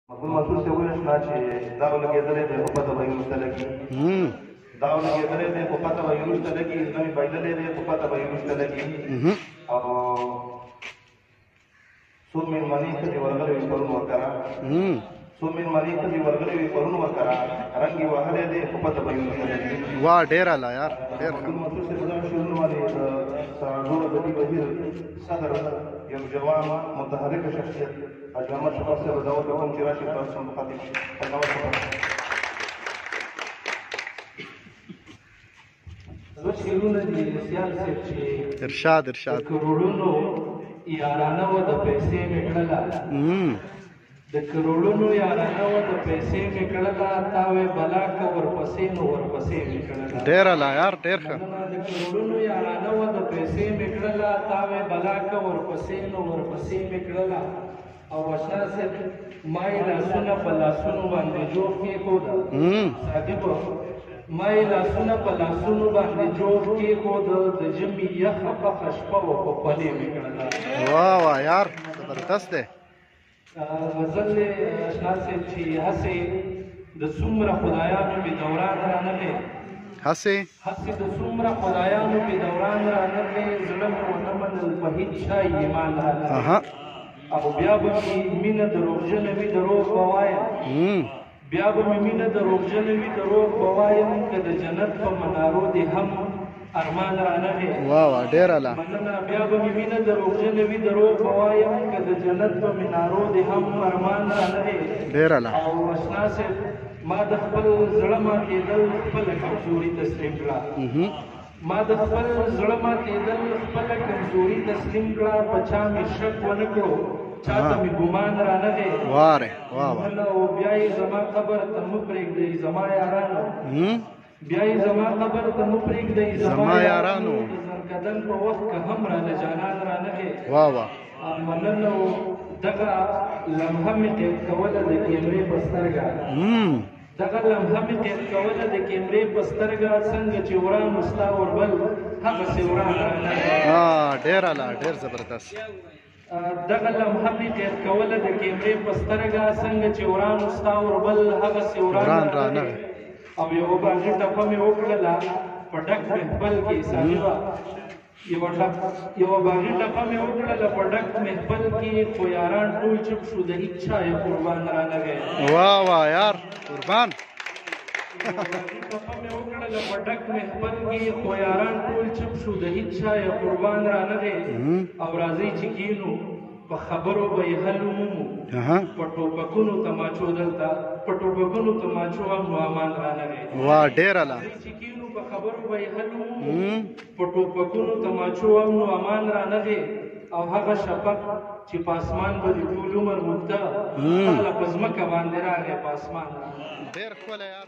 مقبول منصور سے ویل شنا چې دا ولګېدلی دی خو پته به یې وروسته لګي دا ولګېدلی دی خو پته به یې وروسته لګي نوی بایدلی دی خو پته به یې وروسته لګي او څو مېلمنې ښځې ورغلې وي پرون ورکره څو مېلمنې ښځې ورغلې وي پرون ورکره رنګ یې وهلی دی خو پته به یې وروسته لګي واہ ډېر اعلی یار ډېر مقبول منصور سے په دغه شعرونو باندې سرانګور ادبي بهیر صدر یو جوان متحرک شخصیت اجمل شفاف سے بداوت بکم چې راشي تاسو مخاطب شي اجمل شفاف زه شعرونه دي سیال صاحب چې ارشاد کروڑونو یارانه و د پیسې مې کړله د کروڑونو یارانه و د پیسې مې کړله تاوې بلا که ورپسې نو ورپسې مې کړله ډېر اعلی یار ډېر ښه د کروڑونو یارانه و د پیسې مې کړله تاوې بلا که ورپسې نو ورپسې مې کړله او اشنا صاحب ما یې لاسونه په لاسونو باندې جوړ کېښوده صادقو ما یې لاسونه په لاسونو باندې جوړ کېښوده د ژمي یخه پخه شپه وه په خولې مې کړله واه واه یار زبردست دی غزل دی اشنا صاحب چې هسې د څومره خدایانو مې دوران رانغی هسې د څومره خدایانو مې دوران رانغی زړه مې ونه منل په هېڅ چا ایمان رانغی او بیا به مې مینه دروغجنه وي دروغ به وایم بیا به مې مینه دروغجنه وي دروغ به وایم که د جنت په منارو دې هم ارمان رانغی واه واه ډېر اعلی مننه بیا به مې مینه دروغجنه وي دروغ به وایم که د جنت په منارو دې هم ارمان رانغی ډېر اعلی او اشنا صاحب ما د خپل زړه ماتېدل خپله کمزوري تسلیم کړه ما د خپل زړه ماتېدل خپله کمزوري تسلیم کړه په چا مې شک ونه کړو چا ته مې ګمان رانغی واره واه واه او بیا یې زما قبر ته مه پرېږدئ زما یارانو بیا یې زما قبر ته مه پرېږدئ زما یارانو د زرکدن په وخت که هم رانه جانان رانغی واه واه مننه دغه لمحه مې قید کوله د کیمرې په سترګه دغه لمحه مې قید کوله د کیمرې په سترګه څنګه چې وران ستا وربل هغسې وران رانغی ډېر اعلی ډېر زبردست دغه لمحه مې قید کوله د کیمرې په سترګه څنګه چې وران ستا وربل هغسې وران رانغی او یوه باغي ټپه مې وکړله په ډک محفل کې صاحبه یوه باغي ټپه مې وکړله په ډک محفل کې خو یاران ټول چپ شو د هېڅ چا یې قربان رانغی واه واه یار قربان یوه باغي ټپه مې وکړله په ډک محفل کې خو یاران ټول چپ شو د هېڅ چا یې قربان رانغی او راځئ چې کینو په خبرو به یې حل ومومو په ټوپکونو تماچو دلته په ټوپکونو تماچو هم نو امان رانغی واه ډېر اعلی چې کینو په خبرو به یې حل ومومو په ټوپکونو تماچو هم نو امان رانغی او هغه شفق چې په اسمان به د ټول عمر موږده هغه په ځمکه باندې راغی په اسمان ډېر ښکلی یار